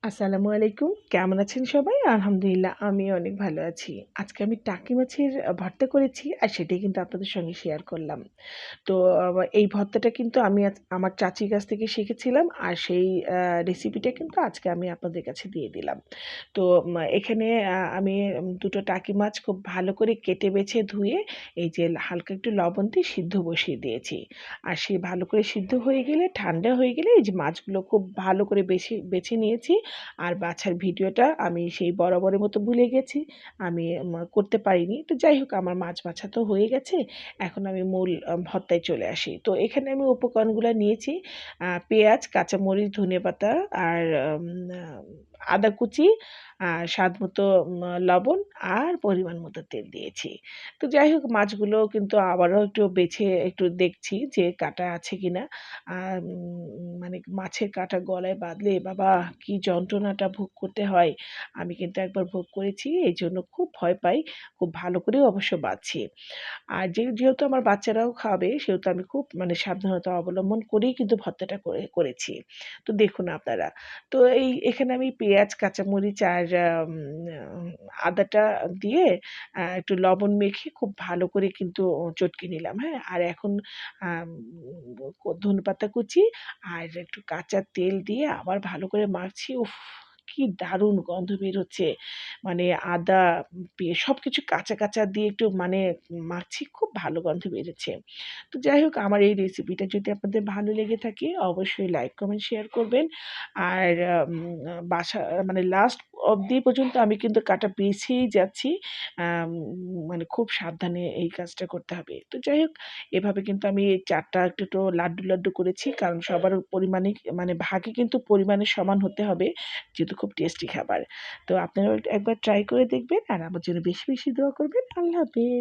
আসসালামু আলাইকুম। কেমন আছেন সবাই? আলহামদুলিল্লাহ আমি অনেক ভালো আছি। আজকে আমি টাকি মাছের ভর্তা করেছি আর সেটাই কিন্তু আপনাদের সঙ্গে শেয়ার করলাম। তো এই ভর্তাটা কিন্তু আমি আমার চাচির কাছ থেকে শিখেছিলাম। আর সেই রেসিপিটা কিন্তু আজকে আমি আপনাদের কাছে দিয়ে দিলাম। তো এখানে আমি ২ টো টাকি মাছ খুব ভালো করে কেটে বেছে ধুয়ে এই যে হালকা একটু লবণ দিয়ে সিদ্ধ বসিয়ে দিয়েছি। আর সে ভালো করে সিদ্ধ হয়ে গেলে ঠান্ডা হয়ে গেলে এই যে মাছগুলো খুব ভালো করে বেছে নিয়েছি। আর বাছার ভিডিওটা আমি সেই বরাবরের মতো ভুলে গেছি। আমি করতে পারিনি। তো যাই হোক আমার মাছ বাছা তো হয়ে গেছে। এখন আমি মূল ভর্তায় চলে আসি। তো এখানে আমি উপকরণগুলা নিয়েছি। পেঁয়াজ, কাঁচামরিচ, ধনেপাতা আর আ আদা কুচি, স্বাদমতো লবণ আর পরিমাণ মতো তেল দিয়েছি। তো যাই হোক মাছগুলো কিন্তু আবারও একটু বেছে একটু দেখছি যে কাঁটা আছে কিনা। আর মানে মাছের কাঁটা গলায় বাঁধলে বাবা কি যন্ত্রণাটা ভোগ করতে হয়। আমি কিন্তু একবার ভোগ করেছি। এজন্য খুব ভয় পাই। খুব ভালো করেও অবশ্য বাছি। আর যেহেতু আমার বাচ্চারাও খাবে সেহেতু আমি খুব মানে সাবধানতা অবলম্বন করেই কিন্তু ভর্তাটা করেছি। তো দেখুন আপনারা। তো এখানে আমি পেঁয়াজ, কাঁচামরিচ আর আদাটা দিয়ে একটু লবণ মেখে খুব ভালো করে কিন্তু চটকে নিলাম, হ্যাঁ? আর এখন আম ধনেপাতা কুচি আর একটু কাঁচা তেল দিয়ে আবার ভালো করে মাখছি। উফ! কি দারুণ গন্ধ বের হচ্ছে। মানে আদা, সবকিছু কাঁচা দিয়ে একটু মানে মাখছি, খুব ভালো গন্ধ বেরোচ্ছে। তো যাই হোক আমার এই রেসিপিটা যদি আপনাদের ভালো লেগে থাকে অবশ্যই লাইক, কমেন্ট, শেয়ার করবেন। আর বাসা মানে লাস্ট অবধি পর্যন্ত আমি কিন্তু কাটা বেছেই যাচ্ছি। আম মানে খুব সাবধানে এই কাজটা করতে হবে। তো যাই হোক এভাবে কিন্তু আমি ৪ টা একটু লাড্ডু করেছি। কারণ সবার পরিমাণে মানে ভাগে কিন্তু পরিমাণে সমান হতে হবে। যেহেতু খুব টেস্টি খাবার। তো আপনারাও একবার ট্রাই করে দেখবেন আর আমার জন্য বেশি দোয়া করবেন। আল্লাহ হাফেজ।